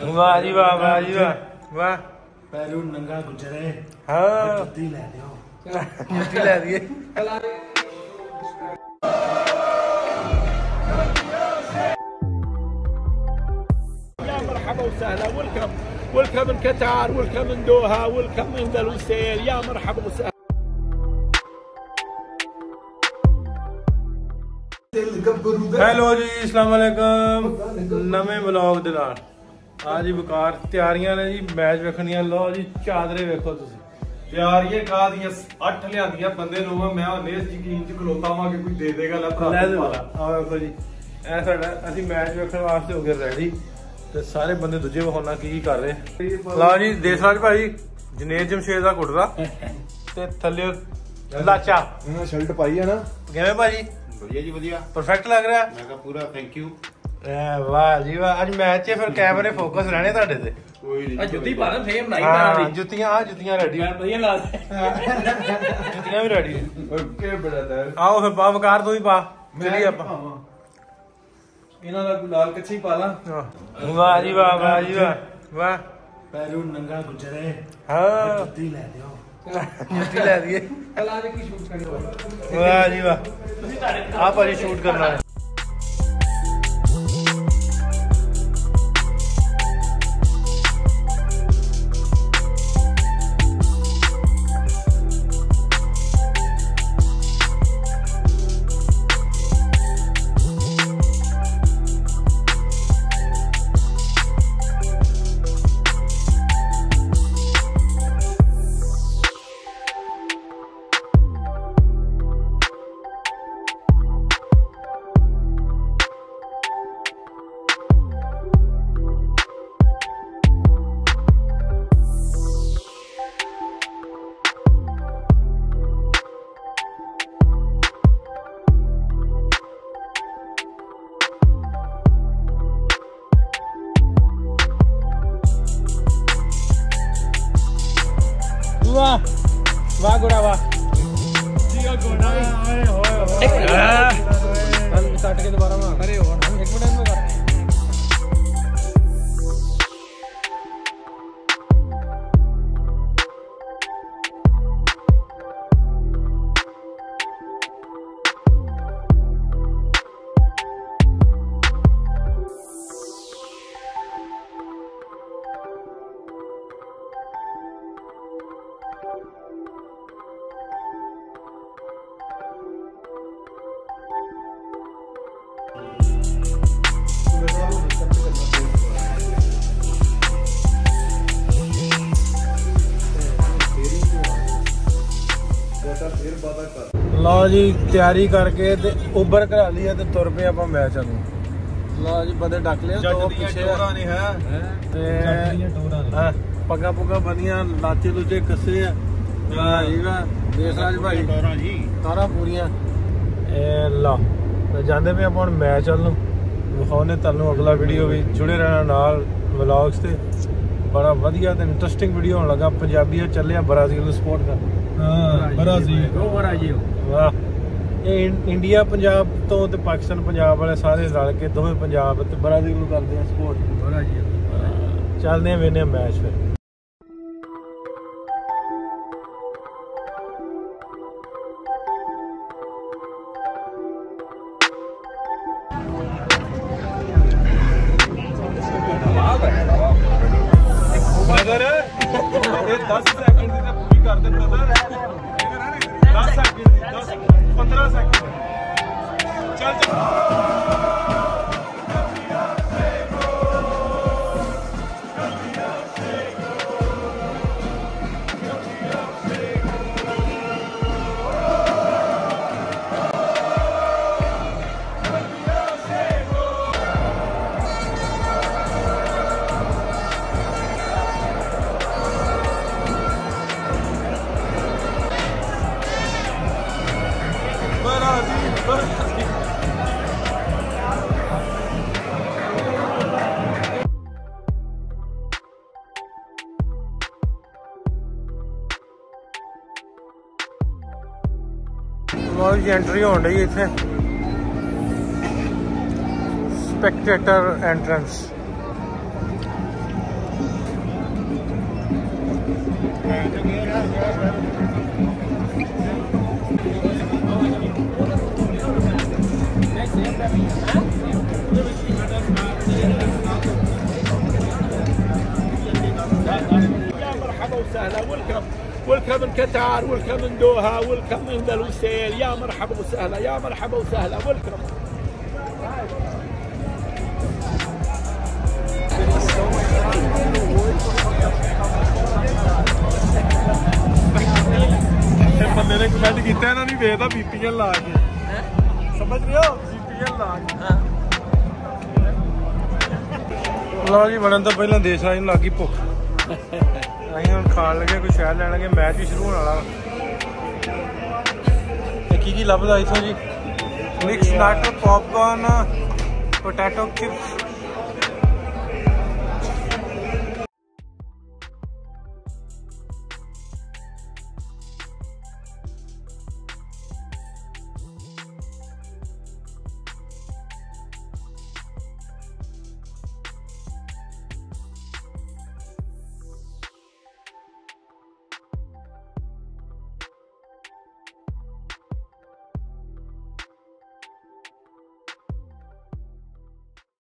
वाह जी वाह, वाह जी वाह, वाह। पैरों नंगा गुजरे हाँ जुत्ती ले लियो, जुत्ती ले दिए। مرحبا وسهلا، ويلكم ويلكم من قطر، ويلكم من دوها، ويلكم من ذا الوسيل، يا مرحبا وسهلا। हेलो जी, अस्सलाम वालेकुम। नवे व्लॉग दे नाल आज ही बकार तैयारियां ने जी मैच वेखणियां। लो जी चादरे वेखो तुसीं, ਤਿਆਰੀਆਂ ਕਾਦੀਆਂ 8 ਲਿਆਂਦੀਆਂ ਬੰਦੇ ਨੂੰ ਮੈਂ ਹਨੇਸ ਯਕੀਨ ਚ ਖਲੋਤਾ ਵਾਂ ਕਿ ਕੋਈ ਦੇ ਦੇਗਾ ਲੈ ਭਰਾ ਲੈ ਦੇ ਵਾਲਾ। ਆ ਵੇਖੋ ਜੀ, ਇਹ ਸਾਡਾ ਅਸੀਂ ਮੈਚ ਵੇਖਣ ਵਾਸਤੇ ਹੋ ਗਏ ਰੈਡੀ ਤੇ ਸਾਰੇ ਬੰਦੇ ਦੂਜੇ ਵਿਖਾਉਣਾ ਕੀ ਕਰ ਰਹੇ। ਲਓ ਜੀ ਦੇਸਰਾਜ ਭਾਈ, ਜਨੇਰ ਜਮਸ਼ੇਦ ਦਾ ਕੁੜਦਾ ਤੇ ਥੱਲੇ ਲਾਚਾ ਇਹਨਾਂ ਸ਼ਰਟ ਪਾਈ ਹੈ ਨਾ। ਕਿਵੇਂ ਭਾਜੀ? ਵਧੀਆ ਜੀ ਵਧੀਆ, ਪਰਫੈਕਟ ਲੱਗ ਰਿਹਾ। ਮੈਂ ਕਿਹਾ ਪੂਰਾ ਥੈਂਕ ਯੂ। ਵਾਹ ਜੀ ਵਾਹ, ਅੱਜ ਮੈਚ 'ਚ ਫਿਰ ਕੈਮਰੇ ਫੋਕਸ ਰਹਿਣੇ ਤੁਹਾਡੇ ਤੇ। ਕੋਈ ਨਹੀਂ, ਜੁੱਤੀ ਪਾ ਲੈ ਫੇਮ ਬਣਾਈ ਹਾਂ ਜੁੱਤੀਆਂ ਰੈਡੀ, ਵਧੀਆ ਲਾ ਦੇ, ਜੁੱਤੀਆਂ ਵੀ ਰੈਡੀ। ਓਕੇ ਬੜਾ ਤਾ ਆਓ ਫਿਰ ਪਾ ਵਕਾਰ ਤੂੰ ਹੀ ਪਾ, ਚਲੀ ਆਪਾਂ। ਇਹਨਾਂ ਦਾ ਲਾਲ ਕੱਛੀ ਪਾ ਲਾਂ। ਵਾਹ ਜੀ ਵਾਹ, ਵਾਹ ਜੀ ਵਾਹ, ਵਾਹ। पैरों नंगा गुजरे ਹਾਂ जुत्ती ले लियो, ਜੁੱਤੀ ਲੈ ਦਈਏ। ਕਲਾ ਦੇ ਕੀ ਸ਼ੂਟ ਕਰਨੀ ਵਾਹ ਜੀ ਵਾਹ, ਆ ਭਾਜੀ ਸ਼ੂਟ ਕਰਨਾ ਹੈ। वाह वाह गोड़ा वाह, काट के दोबारा में अरे एक मिनट में कर। लो जी तैयारी करके ते उबर करा ली है ते तुर पे आप मैच वालू। लो जी बंदे डक लिया, दो पीछे पग्गा पुग्गा बनिया, लाचे लूचे कसे देसराज भाई तारा पूरियां। लो जाते पे आप मैच वाल विखाने तुहानू अगला वीडियो भी जुड़े रहना नाल व्लॉग्स ते। बड़ा वधिया ते इंटरस्टिंग वीडियो होने लगा। पंजाबी चले ब्राजील को सपोर्ट कर। वाह, ये इंडिया पंजाब तो ते पाकिस्तान पंजाब वाले सारे रल के दोवें पंजाब ते ब्राजील को करते हैं सपोर्ट। चलते हैं वेने मैच फिर। ब्रदर 10 सेकंड ਦੀ ਤਾਂ ਪੂਰੀ ਕਰ ਦੇ ਬ੍ਰਦਰ। 10 सेकंड ਦੀ 15 सेकंड ਚੱਲ ਚੱਲ। लॉज की एंट्री होने रही इतने Spectator entrance Welcome in Qatar, welcome in Doha, welcome in the Lusail. يا مرحبا وسهلا، يا مرحبا وسهلا. Welcome. ਬੰਦੇ ਨੇ ਕਮੈਂਟ ਕੀਤਾ ਇਹਨਾਂ ਨਹੀਂ ਵੇਖਦਾ ਬੀਪੀਐਲ ਲਾ ਕੇ ਸਮਝ ਰਹੇ ਹੋ ਬੀਪੀਐਲ ਲਾ ਕੇ ਲਓ ਜੀ ਬਣਨ ਤੋਂ ਪਹਿਲਾਂ ਦੇਸ਼ ਰਾਜ ਨੂੰ ਲੱਗੀ ਭੁੱਖ ਅਸੀਂ ਹੁਣ ਖਾਣ ਲੱਗੇ ਕੋਈ ਸ਼ਹਿਰ ਲੈਣ ਲੱਗੇ ਮੈਚ ਵੀ ਸ਼ੁਰੂ ਹੋਣ ਵਾਲਾ ਤੇ ਕੀ ਲੱਭਦਾ ਇੱਥੋਂ ਜੀ ਮਿਕਸ ਨਟ ਪੌਪਕਾਰਨ ਪੋਟੈਟੋ ਚਿਪਸ